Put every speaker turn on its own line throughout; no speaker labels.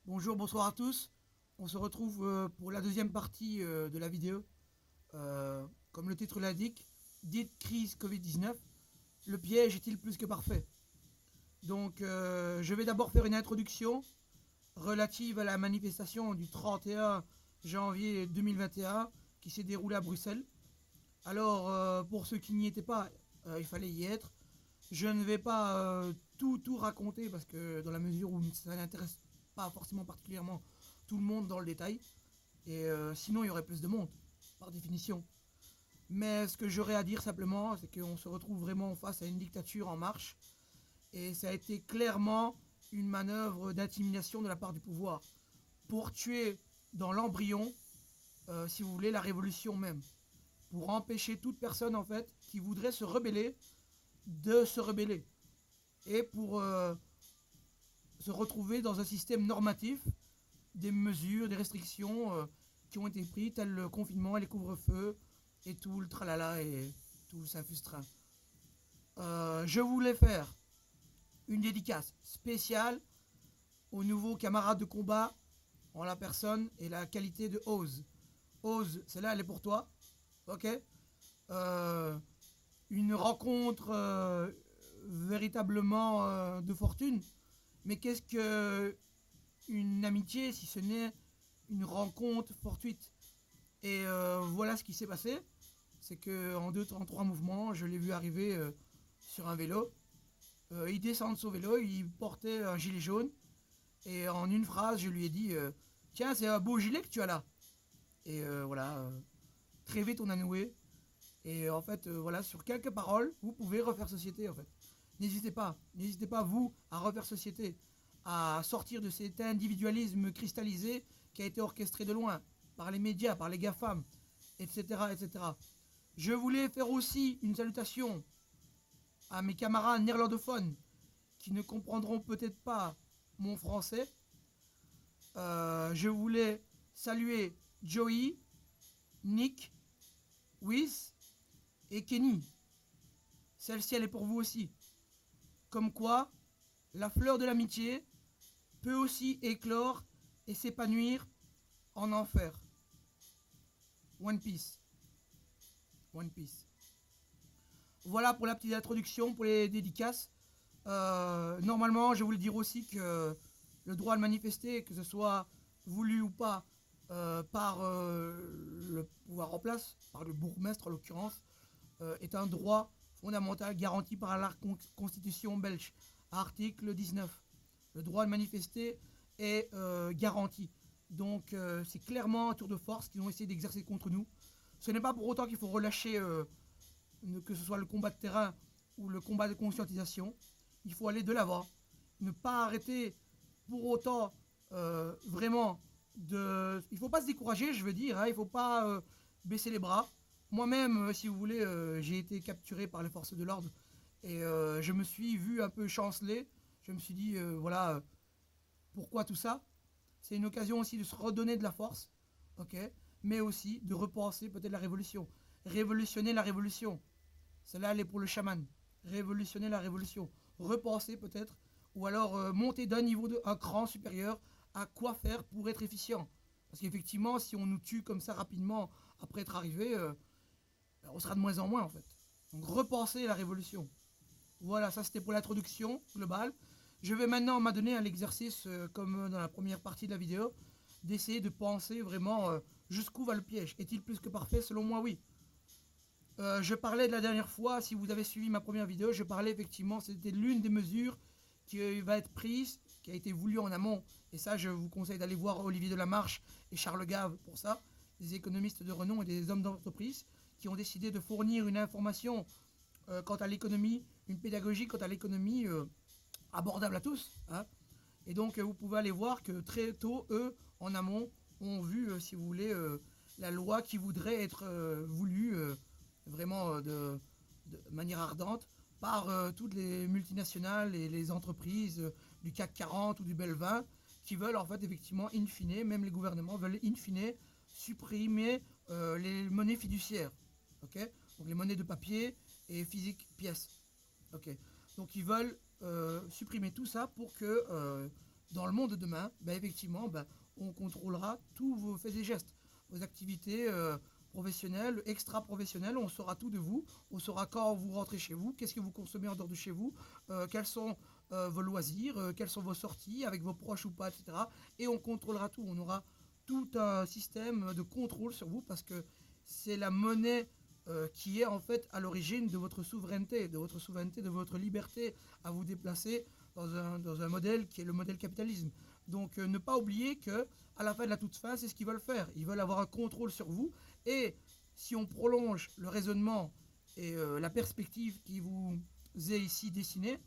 Bonjour, bonsoir à tous. On se retrouve pour la deuxième partie de la vidéo. Comme le titre l'indique, dite crise Covid-19, le piège est-il plus que parfait? Donc, je vais d'abord faire une introduction relative à la manifestation du 31 janvier 2021 qui s'est déroulée à Bruxelles. Alors, pour ceux qui n'y étaient pas, il fallait y être. Je ne vais pas tout raconter parce que dans la mesure où ça n'intéresse pas forcément particulièrement tout le monde dans le détail. Et sinon, il y aurait plus de monde, par définition. Mais ce que j'aurais à dire simplement, c'est qu'on se retrouve vraiment face à une dictature en marche. Et ça a été clairement une manœuvre d'intimidation de la part du pouvoir pour tuer dans l'embryon, si vous voulez, la révolution même. Pour empêcher toute personne, en fait, qui voudrait se rebeller, de se rebeller. Et pour se retrouver dans un système normatif, des mesures, des restrictions qui ont été prises, telles le confinement et les couvre-feux, et tout le tralala et tout ça fustrin. Je voulais faire une dédicace spéciale aux nouveaux camarades de combat en la personne et la qualité de Oz. Oz, celle-là, elle est pour toi. Ok. euh, une rencontre véritablement de fortune. Mais qu'est-ce que une amitié si ce n'est une rencontre fortuite? Et voilà ce qui s'est passé. C'est que en trois mouvements, je l'ai vu arriver sur un vélo. Il descend de son vélo, il portait un gilet jaune. Et en une phrase, je lui ai dit tiens, c'est un beau gilet que tu as là. Et voilà, très vite on a noué. Et en fait, voilà, sur quelques paroles, vous pouvez refaire société en fait. N'hésitez pas vous à refaire société, à sortir de cet individualisme cristallisé qui a été orchestré de loin par les médias, par les GAFAM, etc., etc. Je voulais faire aussi une salutation à mes camarades néerlandophones qui ne comprendront peut-être pas mon français. Je voulais saluer Joey, Nick, Wiz et Kenny. Celle-ci, elle est pour vous aussi. Comme quoi, la fleur de l'amitié peut aussi éclore et s'épanouir en enfer. One Piece. One Piece. Voilà pour la petite introduction, pour les dédicaces. Normalement, je voulais dire aussi que le droit de manifester, que ce soit voulu ou pas par le pouvoir en place, par le bourgmestre en l'occurrence, est un droit fondamental garanti par la Constitution belge, article 19. Le droit de manifester est garanti. Donc c'est clairement un tour de force qu'ils ont essayé d'exercer contre nous. Ce n'est pas pour autant qu'il faut relâcher que ce soit le combat de terrain ou le combat de conscientisation. Il faut aller de l'avant. Ne pas arrêter pour autant vraiment de... Il ne faut pas se décourager, je veux dire. Hein, il ne faut pas baisser les bras. Moi-même, si vous voulez, j'ai été capturé par les forces de l'ordre et je me suis vu un peu chanceler. Je me suis dit, voilà, pourquoi tout ça? C'est une occasion aussi de se redonner de la force, ok, mais aussi de repenser peut-être la révolution. Révolutionner la révolution. Celle-là, elle est pour le chaman. Révolutionner la révolution. Repenser peut-être, ou alors monter d'un niveau, un cran supérieur à quoi faire pour être efficient. Parce qu'effectivement, si on nous tue comme ça rapidement après être arrivé, on sera de moins en moins en fait. Donc repenser la révolution. Voilà, ça c'était pour l'introduction globale. Je vais maintenant m'adonner à l'exercice, comme dans la première partie de la vidéo, d'essayer de penser vraiment jusqu'où va le piège. Est-il plus que parfait? Selon moi, oui. Je parlais de la dernière fois, si vous avez suivi ma première vidéo, je parlais effectivement, c'était l'une des mesures qui va être prise, qui a été voulue en amont. Et ça, je vous conseille d'aller voir Olivier Delamarche et Charles Gave pour ça, des économistes de renom et des hommes d'entreprise qui ont décidé de fournir une information quant à l'économie, une pédagogie quant à l'économie abordable à tous. Hein. Et donc, vous pouvez aller voir que très tôt, eux, en amont, ont vu, si vous voulez, la loi qui voudrait être voulue vraiment de manière ardente par toutes les multinationales et les entreprises du CAC 40 ou du Bel 20 qui veulent en fait effectivement in fine, même les gouvernements veulent in fine supprimer les monnaies fiduciaires, ok, donc les monnaies de papier et physique pièces, ok, donc ils veulent supprimer tout ça pour que dans le monde de demain, ben, effectivement, ben, on contrôlera tous vos faits et gestes, vos activités professionnelles, extra-professionnelles, on saura tout de vous, on saura quand vous rentrez chez vous, qu'est-ce que vous consommez en dehors de chez vous, quels sont vos loisirs, quelles sont vos sorties avec vos proches ou pas, etc. Et on contrôlera tout, on aura tout un système de contrôle sur vous parce que c'est la monnaie qui est en fait à l'origine de votre souveraineté, de votre liberté à vous déplacer dans un modèle qui est le modèle capitalisme. Donc ne pas oublier que à la fin de la toute fin, c'est ce qu'ils veulent faire. Ils veulent avoir un contrôle sur vous. Et si on prolonge le raisonnement et la perspective qui vous est ici dessinée,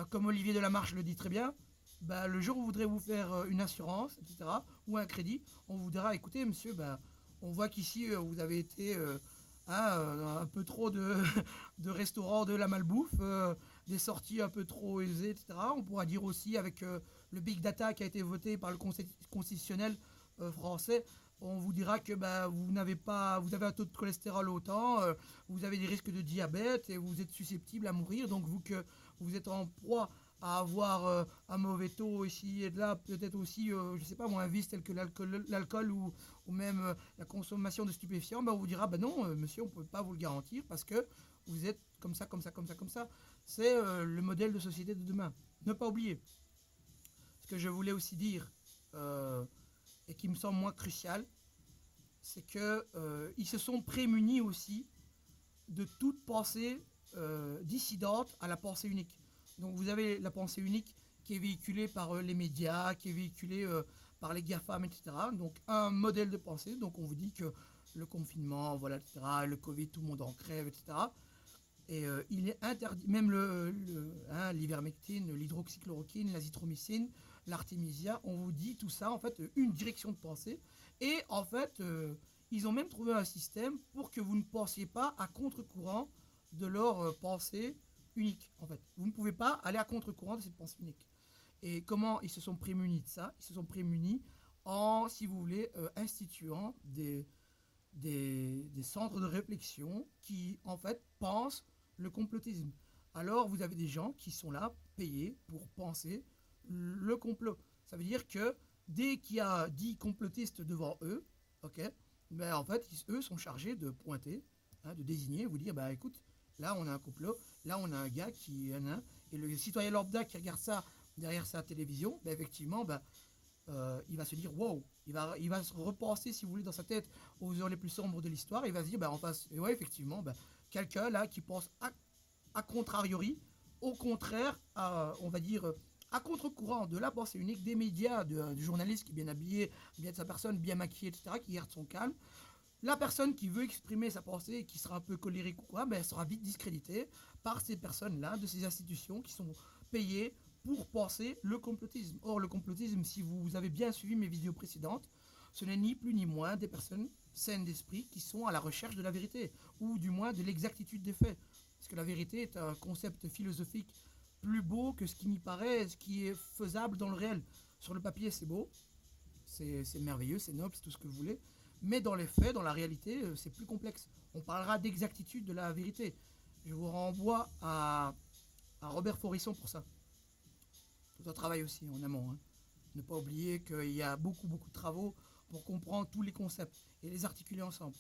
comme Olivier Delamarche le dit très bien, bah, le jour où vous voudrez vous faire une assurance, etc., ou un crédit, on vous dira, écoutez, monsieur, bah, on voit qu'ici, vous avez été un peu trop de restaurants de la malbouffe, des sorties un peu trop aisées, etc. On pourra dire aussi, avec le Big Data qui a été voté par le Conseil constitutionnel français, on vous dira que bah, vous avez un taux de cholestérol autant, vous avez des risques de diabète et vous êtes susceptible à mourir. Donc vous êtes en proie à avoir un mauvais taux ici et de là, peut-être aussi, je sais pas moi, un vice tel que l'alcool ou même la consommation de stupéfiants, bah, on vous dira, bah non, monsieur, on ne peut pas vous le garantir parce que vous êtes comme ça, comme ça, comme ça, comme ça. C'est le modèle de société de demain. Ne pas oublier. Ce que je voulais aussi dire, et qui me semble moins crucial, c'est que ils se sont prémunis aussi de toute pensée dissidente à la pensée unique. Donc vous avez la pensée unique qui est véhiculée par les médias, qui est véhiculée par les GAFAM, etc. Donc un modèle de pensée. Donc on vous dit que le confinement, voilà, etc., le Covid, tout le monde en crève, etc. Et il est interdit, même l'ivermectine, l'hydroxychloroquine, l'azithromycine, l'artémisia, on vous dit tout ça, en fait, une direction de pensée. Et en fait, ils ont même trouvé un système pour que vous ne pensiez pas à contre-courant de leur pensée unique, en fait. Vous ne pouvez pas aller à contre-courant de cette pensée unique. Et comment ils se sont prémunis de ça? Ils se sont prémunis en, si vous voulez, instituant des centres de réflexion qui, en fait, pensent le complotisme. Alors, vous avez des gens qui sont là, payés pour penser le complot. Ça veut dire que dès qu'il y a 10 complotistes devant eux, ok, ben en fait, eux sont chargés de pointer, de désigner, vous dire, bah écoute, là on a un complot, là on a un gars qui en a, et le citoyen lambda qui regarde ça derrière sa télévision, ben effectivement, il va se dire wow, il va se repenser, si vous voulez, dans sa tête aux heures les plus sombres de l'histoire, il va se dire, en face, et ouais, effectivement, quelqu'un là qui pense à contrariori, au contraire, on va dire, à contre-courant de la pensée unique des médias, du journaliste qui est bien habillé, bien de sa personne, bien maquillé, etc., qui garde son calme. La personne qui veut exprimer sa pensée et qui sera un peu colérique ou quoi, elle sera vite discréditée par ces personnes-là, de ces institutions qui sont payées pour penser le complotisme. Or, le complotisme, si vous avez bien suivi mes vidéos précédentes, ce n'est ni plus ni moins des personnes saines d'esprit qui sont à la recherche de la vérité, ou du moins de l'exactitude des faits. Parce que la vérité est un concept philosophique plus beau que ce qui n'y paraît, ce qui est faisable dans le réel. Sur le papier, c'est beau, c'est merveilleux, c'est noble, c'est tout ce que vous voulez. Mais dans les faits, dans la réalité, c'est plus complexe. On parlera d'exactitude de la vérité. Je vous renvoie à Robert Forisson pour ça. Tout un travail aussi en amont. Hein. Ne pas oublier qu'il y a beaucoup, beaucoup de travaux pour comprendre tous les concepts et les articuler ensemble.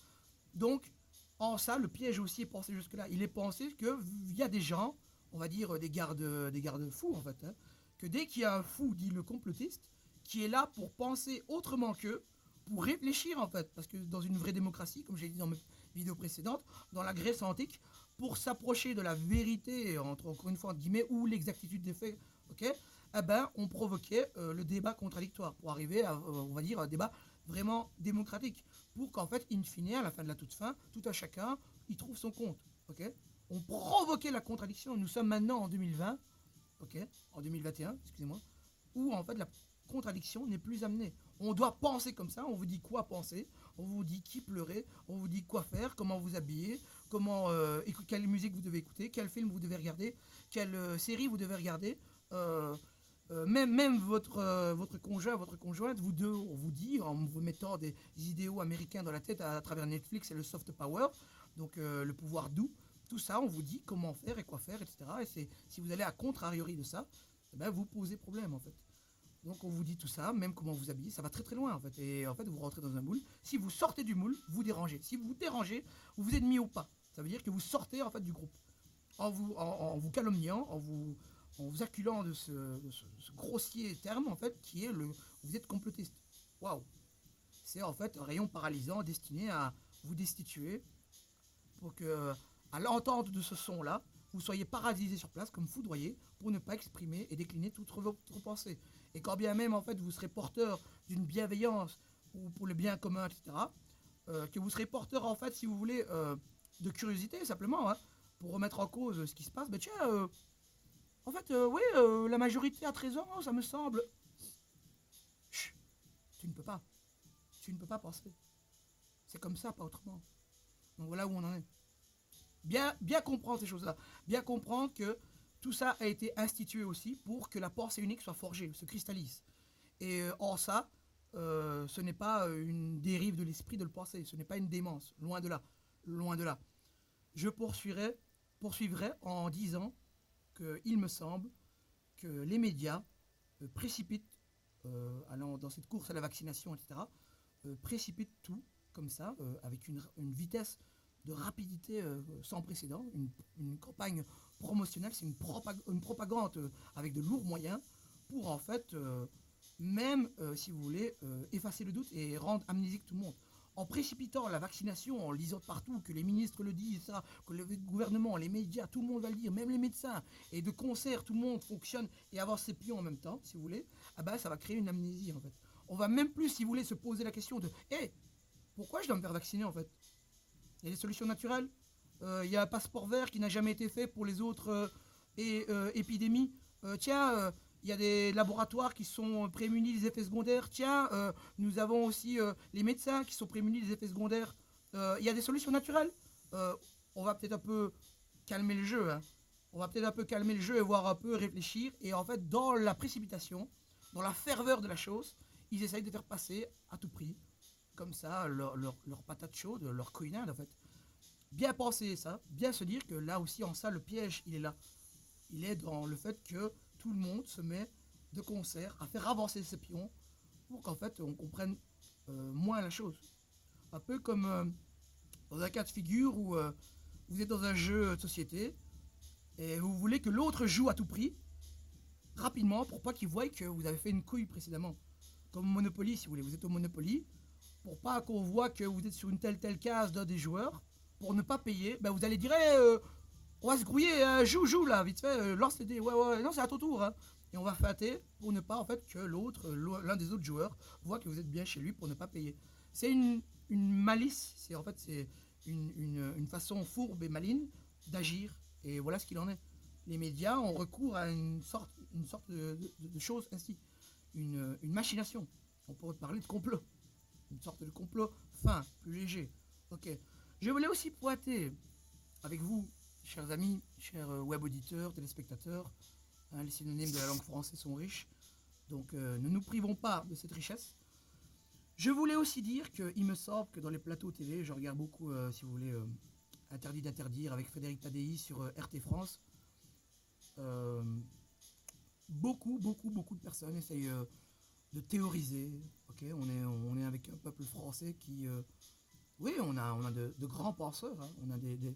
Donc, en ça, le piège aussi est pensé jusque-là. Il est pensé qu'il y a des gens, on va dire des garde-fous en fait, hein, que dès qu'il y a un fou, dit le complotiste, qui est là pour penser autrement qu'eux, pour réfléchir en fait, parce que dans une vraie démocratie, comme j'ai dit dans mes vidéos précédentes, dans la Grèce antique, pour s'approcher de la vérité, encore une fois, entre guillemets, ou l'exactitude des faits, ok, on provoquait le débat contradictoire pour arriver à, on va dire, un débat vraiment démocratique, pour qu'en fait, in fine, à la fin de la toute fin, tout à chacun, il trouve son compte, ok. On provoquait la contradiction. Nous sommes maintenant en 2020, ok, en 2021, excusez-moi, où en fait la contradiction n'est plus amenée. On doit penser comme ça, on vous dit quoi penser, on vous dit qui pleurer, on vous dit quoi faire, comment vous habiller, quelle musique vous devez écouter, quel film vous devez regarder, quelle série vous devez regarder. Même votre conjoint, votre conjointe, vous deux, on vous dit, en vous mettant des idéaux américains dans la tête à travers Netflix et le soft power, donc le pouvoir doux, tout ça, on vous dit comment faire et quoi faire, etc. Et si vous allez à contrariori de ça, vous posez problème en fait. Donc on vous dit tout ça, même comment vous habillez, ça va très très loin en fait. Et en fait, vous rentrez dans un moule. Si vous sortez du moule, vous dérangez. Si vous dérangez, vous êtes mis au pas. Ça veut dire que vous sortez en fait du groupe. En vous calomniant, en vous acculant de ce grossier terme en fait, qui est le vous êtes complotiste. Waouh. C'est en fait un rayon paralysant destiné à vous destituer pour que, à l'entente de ce son-là, vous soyez paralysé sur place, comme foudroyé, pour ne pas exprimer et décliner toutes vos pensées. Et quand bien même, en fait, vous serez porteur d'une bienveillance ou pour le bien commun, etc., que vous serez porteur, en fait, si vous voulez, de curiosité, simplement, hein, pour remettre en cause ce qui se passe, ben tiens, en fait, oui, la majorité a 13 ans, ça me semble. Chut, tu ne peux pas. Tu ne peux pas penser. C'est comme ça, pas autrement. Donc voilà où on en est. Bien comprendre ces choses-là. Bien comprendre que tout ça a été institué aussi pour que la pensée unique soit forgée, se cristallise. Et en ça, ce n'est pas une dérive de l'esprit de le penser, ce n'est pas une démence, loin de là. Loin de là. Je poursuivrai en disant qu'il me semble que les médias précipitent, allant dans cette course à la vaccination, etc., précipitent tout comme ça, avec une vitesse de rapidité sans précédent, une campagne promotionnelle, c'est une propagande avec de lourds moyens pour en fait, même si vous voulez, effacer le doute et rendre amnésique tout le monde. En précipitant la vaccination, en lisant partout que les ministres le disent, ça, que le gouvernement, les médias, tout le monde va le dire, même les médecins, et de concert, tout le monde fonctionne et avance ses pions en même temps, si vous voulez, ah ben, ça va créer une amnésie en fait. On va même plus, si vous voulez, se poser la question de hey, pourquoi je dois me faire vacciner en fait? Il y a des solutions naturelles. Il y a un passeport vert qui n'a jamais été fait pour les autres épidémies. Tiens, il y a des laboratoires qui sont prémunis des effets secondaires. Tiens, nous avons aussi les médecins qui sont prémunis des effets secondaires. Il y a des solutions naturelles. On va peut-être un peu calmer le jeu. Hein. On va peut-être un peu calmer le jeu et voir un peu réfléchir. Et en fait, dans la précipitation, dans la ferveur de la chose, ils essayent de faire passer à tout prix, comme ça, leur patate chaude, leur couinade en fait. Bien penser ça, bien se dire que là aussi en ça, le piège, il est là. Il est dans le fait que tout le monde se met de concert à faire avancer ses pions pour qu'en fait on comprenne moins la chose. Un peu comme dans un cas de figure où vous êtes dans un jeu de société et vous voulez que l'autre joue à tout prix, rapidement, pour pas qu'il voie que vous avez fait une couille précédemment. Comme Monopoly, si vous voulez, vous êtes au Monopoly, pour pas qu'on voit que vous êtes sur une telle case d'un des joueurs, pour ne pas payer, ben vous allez dire hey, on va se grouiller, joue là, vite fait, lance les dés, ouais, non c'est à ton tour. Hein. Et on va fâter pour ne pas en fait que l'un des autres joueurs voit que vous êtes bien chez lui pour ne pas payer. C'est une malice, c'est en fait c'est une façon fourbe et maligne d'agir, et voilà ce qu'il en est. Les médias ont recours à une sorte de chose ainsi, une machination. On pourrait parler de complot, une sorte de complot fin, plus léger. Ok. Je voulais aussi pointer avec vous, chers amis, chers web auditeurs, téléspectateurs, hein, les synonymes de la langue française sont riches, donc ne nous privons pas de cette richesse. Je voulais aussi dire qu'il me semble que dans les plateaux TV, je regarde beaucoup, si vous voulez, Interdit d'interdire avec Frédéric Tadei sur RT France, beaucoup de personnes essayent de théoriser. Ok, on est avec un peuple français qui, oui, on a de grands penseurs, hein, on a des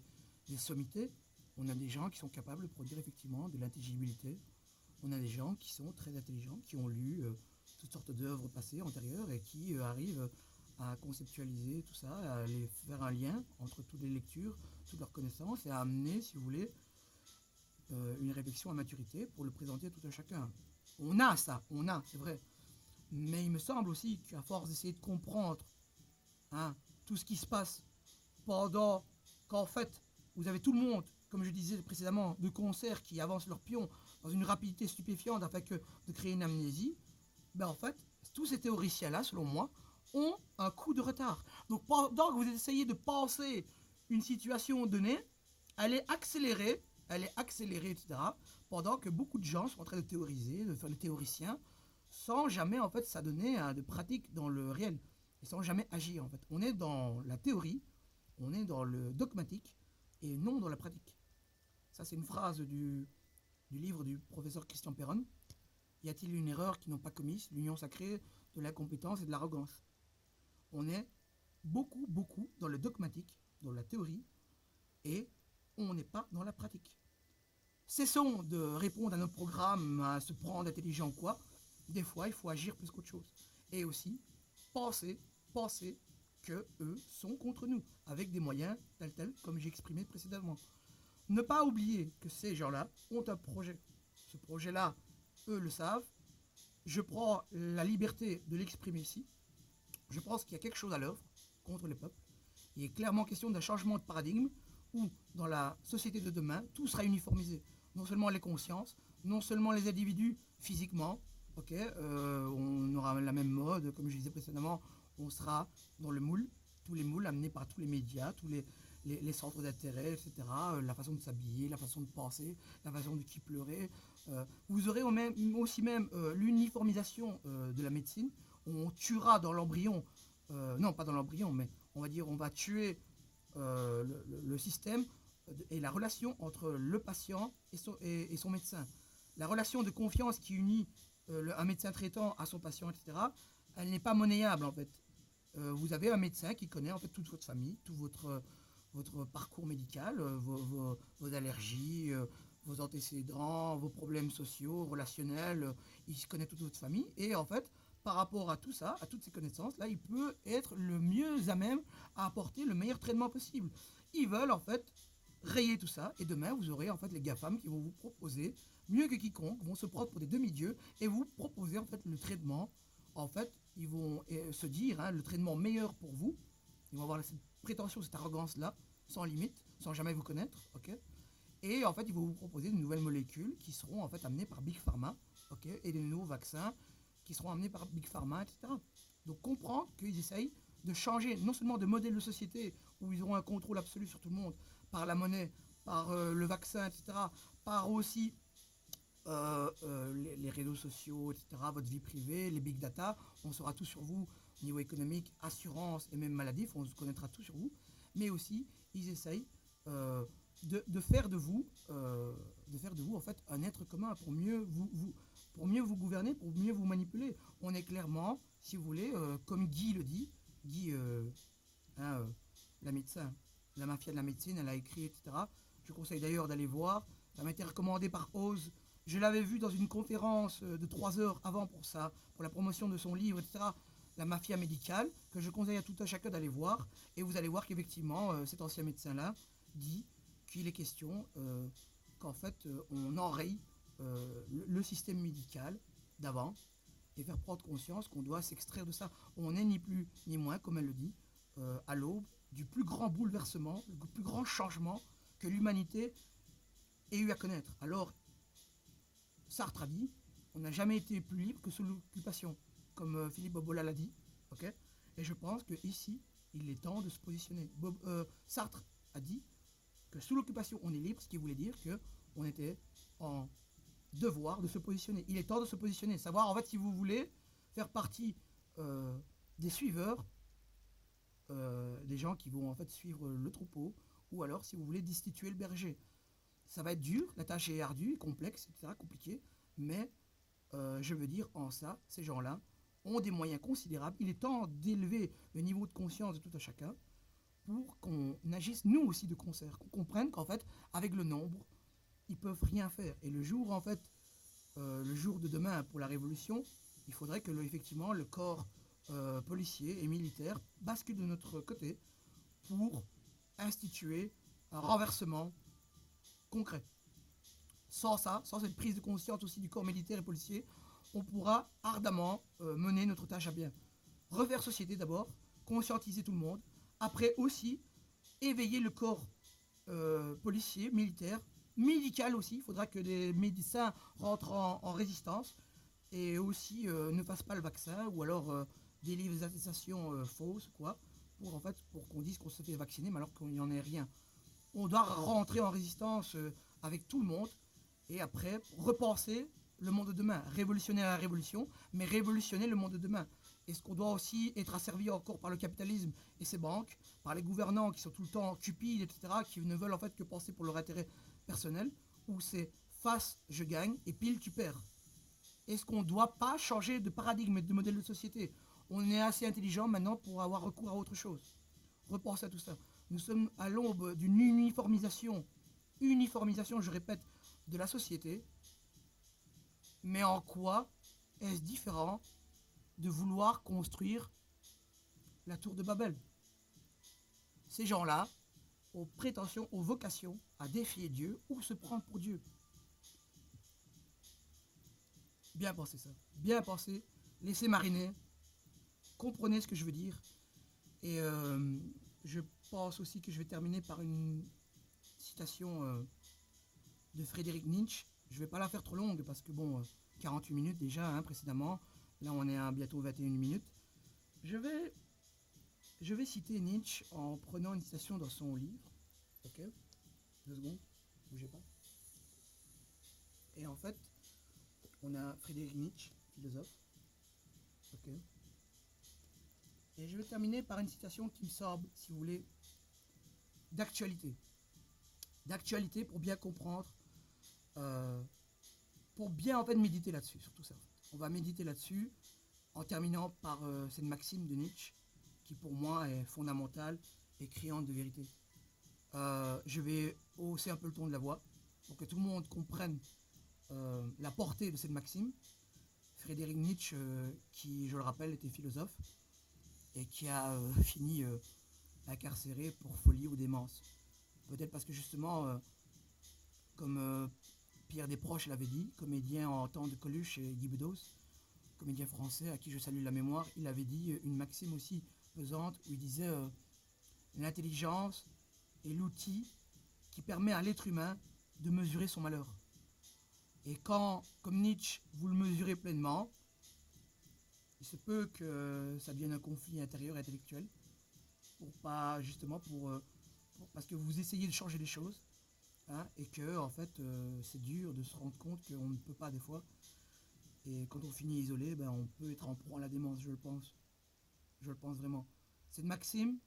sommités, on a des gens qui sont capables de produire effectivement de l'intelligibilité, on a des gens qui sont très intelligents, qui ont lu toutes sortes d'œuvres passées, antérieures, et qui arrivent à conceptualiser tout ça, à aller faire un lien entre toutes les lectures, toutes leurs connaissances, et à amener, si vous voulez, une réflexion à maturité pour le présenter à tout un chacun. On a ça, c'est vrai. Mais il me semble aussi qu'à force d'essayer de comprendre hein, tout ce qui se passe pendant qu'en fait, vous avez tout le monde, comme je disais précédemment, de concert qui avancent leurs pions dans une rapidité stupéfiante afin de créer une amnésie, ben en fait, tous ces théoriciens-là, selon moi, ont un coup de retard. Donc pendant que vous essayez de penser une situation donnée, elle est accélérée, etc. Pendant que beaucoup de gens sont en train de théoriser, de faire les théoriciens, sans jamais en fait s'adonner à de pratiques dans le réel, et sans jamais agir en fait. On est dans la théorie, on est dans le dogmatique, et non dans la pratique. Ça c'est une phrase du livre du professeur Christian Perron, Y a-t-il une erreur qu'ils n'ont pas commise? L'union sacrée de l'incompétence et de l'arrogance. On est beaucoup, beaucoup dans le dogmatique, dans la théorie, et on n'est pas dans la pratique. Cessons de répondre à nos programmes, à se prendre intelligent ou quoi. Des fois, il faut agir plus qu'autre chose. Et aussi, penser que eux sont contre nous, avec des moyens tels, comme j'ai exprimé précédemment. Ne pas oublier que ces gens-là ont un projet. Ce projet-là, eux le savent. Je prends la liberté de l'exprimer ici. Je pense qu'il y a quelque chose à l'œuvre contre les peuples. Il est clairement question d'un changement de paradigme où, dans la société de demain, tout sera uniformisé. Non seulement les consciences, non seulement les individus physiquement, on aura la même mode, comme je disais précédemment, on sera dans le moule, tous les moules amenés par tous les médias, tous les centres d'intérêt, etc. La façon de s'habiller, la façon de penser, la façon de qui pleurer. Vous aurez aussi même l'uniformisation de la médecine. On tuera dans l'embryon, non pas dans l'embryon, mais on va dire on va tuer le système et la relation entre le patient et son médecin. La relation de confiance qui unit un médecin traitant à son patient, etc., elle n'est pas monnayable en fait. Vous avez un médecin qui connaît en fait toute votre famille, tout votre parcours médical, vos allergies, vos antécédents, vos problèmes sociaux, relationnels, il connaît toute votre famille et en fait, par rapport à tout ça, à toutes ces connaissances, là, il peut être le mieux à même à apporter le meilleur traitement possible. Ils veulent en fait rayer tout ça et demain vous aurez en fait les GAFAM qui vont vous proposer mieux que quiconque, vont se prendre pour des demi-dieux et vous proposer en fait le traitement. En fait, ils vont se dire le traitement meilleur pour vous. Ils vont avoir cette prétention, cette arrogance là, sans limite, sans jamais vous connaître, ok. Et en fait, ils vont vous proposer de nouvelles molécules qui seront en fait amenées par Big Pharma, ok, et des nouveaux vaccins qui seront amenés par Big Pharma, etc. Donc comprendre qu'ils essayent de changer non seulement de modèle de société où ils auront un contrôle absolu sur tout le monde, par la monnaie, par le vaccin, etc., par aussi les réseaux sociaux, etc., votre vie privée, les big data, on saura tout sur vous, niveau économique, assurance et même maladif, on se connaîtra tout sur vous, mais aussi ils essayent de faire de vous en fait un être commun pour mieux vous gouverner, pour mieux vous manipuler. On est clairement, si vous voulez, comme Guy le dit, Guy, la médecin, la mafia de la médecine, elle a écrit, etc. Je conseille d'ailleurs d'aller voir. Ça m'a été recommandé par Oz. Je l'avais vu dans une conférence de 3 heures avant pour ça, pour la promotion de son livre, etc. La mafia médicale, que je conseille à tout un chacun d'aller voir. Et vous allez voir qu'effectivement, cet ancien médecin-là dit qu'il est question qu'en fait, on enraye le système médical d'avant et faire prendre conscience qu'on doit s'extraire de ça. On n'est ni plus ni moins, comme elle le dit, à l'aube du plus grand bouleversement, du plus grand changement que l'humanité ait eu à connaître. Alors, Sartre a dit, on n'a jamais été plus libre que sous l'occupation, comme Philippe Bobola l'a dit, ok. Et je pense qu'ici, il est temps de se positionner. Sartre a dit que sous l'occupation, on est libre, ce qui voulait dire qu'on était en devoir de se positionner. Il est temps de se positionner, savoir en fait si vous voulez faire partie des suiveurs, des gens qui vont en fait suivre le troupeau, ou alors si vous voulez destituer le berger. Ça va être dur, la tâche est ardue, complexe, etc., compliquée, mais je veux dire en ça, ces gens-là ont des moyens considérables. Il est temps d'élever le niveau de conscience de tout un chacun pour qu'on agisse nous aussi de concert, qu'on comprenne qu'en fait, avec le nombre, ils peuvent rien faire. Et le jour, en fait, le jour de demain pour la révolution, il faudrait que effectivement le corps policier et militaire bascule de notre côté pour instituer un renversement concret. Sans ça, sans cette prise de conscience aussi du corps militaire et policier, on pourra ardemment mener notre tâche à bien. Refaire société d'abord, conscientiser tout le monde, après aussi éveiller le corps policier, militaire, médical aussi. Il faudra que les médecins rentrent en résistance et aussi ne fassent pas le vaccin ou alors délivrent des attestations fausses, quoi, pour qu'on dise qu'on se fait vacciner, mais alors qu'il n'y en ait rien. On doit rentrer en résistance avec tout le monde et après repenser le monde de demain, révolutionner la révolution, mais révolutionner le monde de demain. Est-ce qu'on doit aussi être asservi encore par le capitalisme et ses banques, par les gouvernants qui sont tout le temps cupides, etc., qui ne veulent en fait que penser pour leur intérêt personnel, ou c'est face je gagne et pile tu perds. Est-ce qu'on ne doit pas changer de paradigme et de modèle de société? On est assez intelligent maintenant pour avoir recours à autre chose. Repense à tout ça. Nous sommes à l'aube d'une uniformisation, je répète, de la société. Mais en quoi est-ce différent de vouloir construire la tour de Babel? Ces gens-là ont prétention, ont vocation à défier Dieu ou se prendre pour Dieu. Bien penser ça. Bien penser. Laissez mariner. Comprenez ce que je veux dire. Et je pense aussi que je vais terminer par une citation de Friedrich Nietzsche. Je ne vais pas la faire trop longue parce que bon, 48 minutes déjà hein, précédemment. Là on est à bientôt 21 minutes. Je vais citer Nietzsche en prenant une citation dans son livre. Ok, 2 secondes, bougez pas. Et en fait, on a Friedrich Nietzsche, philosophe. Ok. Et je vais terminer par une citation qui me semble, si vous voulez, d'actualité. D'actualité pour bien comprendre, pour bien en fait méditer là-dessus, surtout ça. On va méditer là-dessus en terminant par cette maxime de Nietzsche qui pour moi est fondamentale et criante de vérité. Je vais hausser un peu le ton de la voix pour que tout le monde comprenne la portée de cette maxime. Friedrich Nietzsche, qui, je le rappelle, était philosophe et qui a fini incarcéré pour folie ou démence. Peut-être parce que justement, comme Pierre Desproges l'avait dit, comédien en temps de Coluche et Guy Bedos, comédien français à qui je salue la mémoire, il avait dit une maxime aussi pesante où il disait l'intelligence est l'outil qui permet à l'être humain de mesurer son malheur. Et quand, comme Nietzsche, vous le mesurez pleinement, il se peut que ça devienne un conflit intérieur intellectuel, parce que vous essayez de changer les choses, hein, et que en fait c'est dur de se rendre compte qu'on ne peut pas des fois. Et quand on finit isolé, ben, on peut être en proie à la démence, je le pense. Je le pense vraiment. Cette maxime,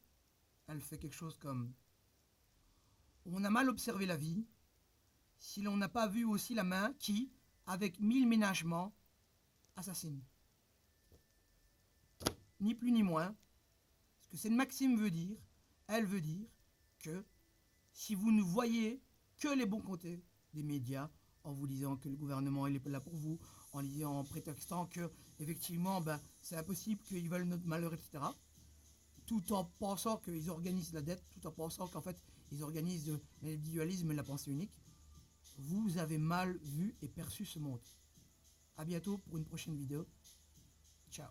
elle fait quelque chose comme: on a mal observé la vie, si l'on n'a pas vu aussi la main qui, avec 1000 ménagements, assassine. Ni plus ni moins. Ce que cette maxime veut dire, elle veut dire que si vous ne voyez que les bons côtés des médias, en vous disant que le gouvernement il est là pour vous, en prétextant que effectivement ben, c'est impossible qu'ils veulent notre malheur, etc. Tout en pensant qu'ils organisent la dette, tout en pensant qu'en fait ils organisent l'individualisme et la pensée unique, vous avez mal vu et perçu ce monde. A bientôt pour une prochaine vidéo. Ciao.